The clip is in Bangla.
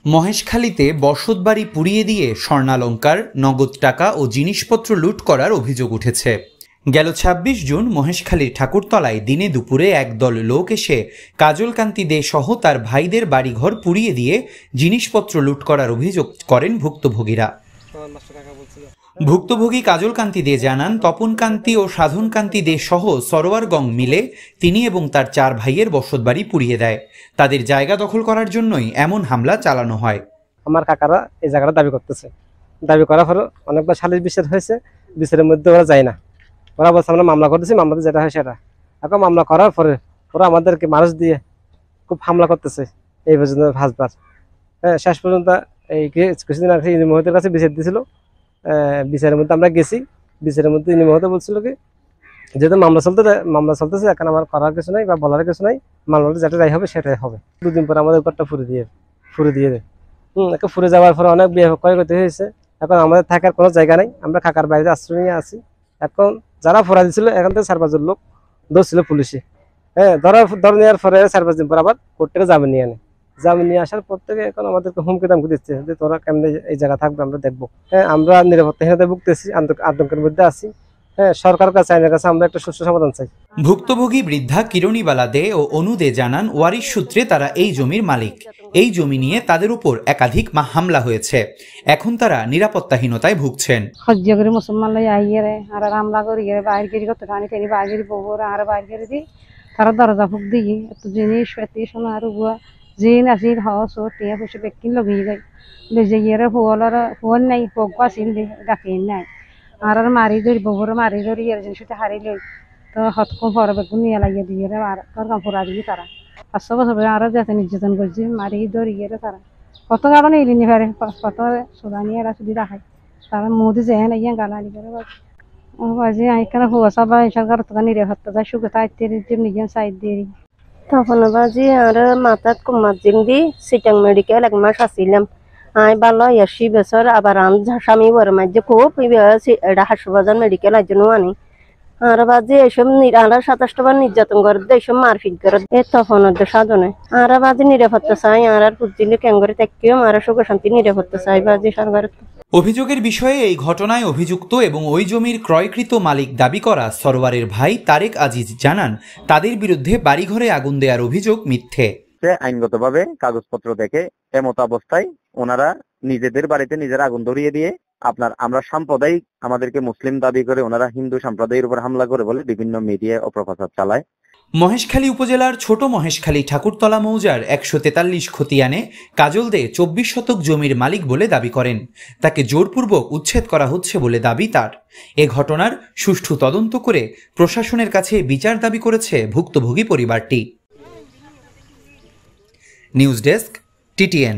মহেশখালীতে বসতবাড়ি পুড়িয়ে দিয়ে স্বর্ণালংকার, নগদ টাকা ও জিনিসপত্র লুট করার অভিযোগ উঠেছে। গেল ২৬ জুন মহেশখালীর ঠাকুরতলায় দিনে দুপুরে একদল লোক এসে কাজলকান্তি দে সহ তার ভাইদের বাড়িঘর পুড়িয়ে দিয়ে জিনিসপত্র লুট করার অভিযোগ করেন ভুক্তভোগীরা। ভুক্তভোগী কাজলকান্তি দে জানান, তপনকান্তি ও সাধনকান্তি দে সহ সরোয়ার গং মিলে তিনি এবং তার ৪ ভাইয়ের বসতবাড়ি পুড়িয়ে দেয়। তাদের জায়গা দখল করার জন্যই এমন হামলা চালানো হয়। আমার কাকারা এই জায়গাটা দাবি করতেছে, দাবি করার পর অনেকবার সালিশ বিচার হয়েছে, বিচারের মধ্যে ওরা যায় না। ওরা বলছে আমরা মামলা করতেছি, মামলাতে যেটা হয় সেটা। এখন মামলা করার পরে ওরা আমাদেরকে মানুষ দিয়ে খুব হামলা করতেছে এই পর্যন্ত ৫ বার। হ্যাঁ, শেষ পর্যন্ত এই কিছুদিন আগে ইনি মহোদয়ের কাছে বিচার দিয়েছিল। বিচারের মধ্যে আমরা গেছি, বিচারের মধ্যে ইনি মহোদয় বলছিল কি যেহেতু মামলা চলতেছে এখন আমার করার কিছু নাই বা বলার কিছু নাই, মামলাটা যেটা যাই হবে সেটাই হবে। ২ দিন পরে আমাদের উপরটা ফুরে দিয়ে দেয়। ফুরে যাওয়ার পরে অনেক ক্ষয়ক্ষতি হয়েছে। এখন আমাদের থাকার কোনো জায়গা নেই, আমরা কাকার বাড়িতে আশ্রয় নিয়ে আছি। এখন যারা ফোরা দিচ্ছিল এখান থেকে ৪-৫ জন লোক ধরছিল পুলিশে। হ্যাঁ, ধরে নেওয়ার পরে ৪-৫ দিন পর আবার কোর্ট থেকে জামিন নিয়ে আনে। জামিন নিয়ে আসার পর থেকে এখন আমাদেরকে হুমকি দামকি দিচ্ছে যে তোরা কেমনে এই জায়গা থাকবে আমরা দেখবো। হ্যাঁ, আমরা নিরাপত্তাহীনতায় ভুগতেছি, আতঙ্কের মধ্যে আছি। হ্যাঁ, সরকারের কাছে, আইনের কাছে আমরা একটা সুষ্ঠু সমাধান চাই। ভুক্তভোগী বৃদ্ধা কিরণীবালা দে ও অনু দে জানান, ওয়ারিশ সূত্রে তারা এই জমির মালিক। এই জমি নিয়ে তাদের উপর একাধিক হামলা হয়েছে। এখন তারা নিরাপত্তাহীনতায় ভুগছেন। সহ্য করে মুসলমান লাই আইয়ারে আর হামলা করি বাইরে গিয়ে কত টানি টানি বাইরে বউর আর বাইরে করে দিই তারা দরজা ফুক দিই এত জিনিস পেতে শোনা আর বুয়া জিন আসিল হাউস ও টিয়া বসে বেকিন লগিয়ে যায় লেজে গিয়ে ফোন নাই ফোক আসিল ডাকে নাই আর মারি ধরি বউর মারি ধরি এর জিনিস হারি লই তো হতকম পর বেগুন নিয়ে লাগিয়ে দিয়ে আর তোর কাপড় দিয়ে তারা ৫০০ বছর আরো যাতে নির্যাতন করছে মারি ধরি তারা কত গাড়ো নেই নি ফেরে কত সুদানি এরা শুধু দেখায় তারা মোদি যেন ইয়া গালালি করে বাজে আইখানে হুয়া সবাই সরকার তো নিরাপত্তা যায় সুখে তাইতে নিজের সাইড দিয়ে তখন বাজি আর মাথাত কুমার জিংদি সিটাং মেডিকেল ১ মাস আসিলাম আই ভালো ৮০ বছর আবার স্বামী বড় মাঝে খুব এটা হাসপাতাল মেডিকেল আজ আনি আর বাজে এসব ২৭টা বার নির্যাতন করে এইসব মারপিট করে তখন সাধনে আর বাজে নিরাপত্তা চাই আর বুঝলে কেন করে তাকেও আর সুখ শান্তি নিরাপত্তা চাই বাজে সরকার। অভিযোগের বিষয়ে এই ঘটনায় অভিযুক্ত এবং ওই জমির ক্রয়কৃত মালিক দাবি করা সরোয়ারের ভাই তারেক আজিজ জানান, তাদের বিরুদ্ধে বাড়িঘরে আগুন দেওয়ার অভিযোগ মিথ্যে। আইনগতভাবে কাগজপত্র দেখে এমত অবস্থায় ওনারা নিজেদের বাড়িতে নিজেরা আগুন ধরিয়ে দিয়ে আমরা সাম্প্রদায়িক আমাদেরকে মুসলিম দাবি করে ওনারা হিন্দু সম্প্রদায়ের উপর হামলা করে বলে বিভিন্ন মিডিয়া অপপ্রচার চালায়। মহেশখালী উপজেলার ছোট মহেশখালী ঠাকুরতলা মৌজার ১৪৩ খতিয়ানে কাজল দে ২৪ শতক জমির মালিক বলে দাবি করেন। তাকে জোরপূর্বক উচ্ছেদ করা হচ্ছে বলে দাবি তার। এ ঘটনার সুষ্ঠু তদন্ত করে প্রশাসনের কাছে বিচার দাবি করেছে ভুক্তভোগী পরিবারটি। News desk, TTN।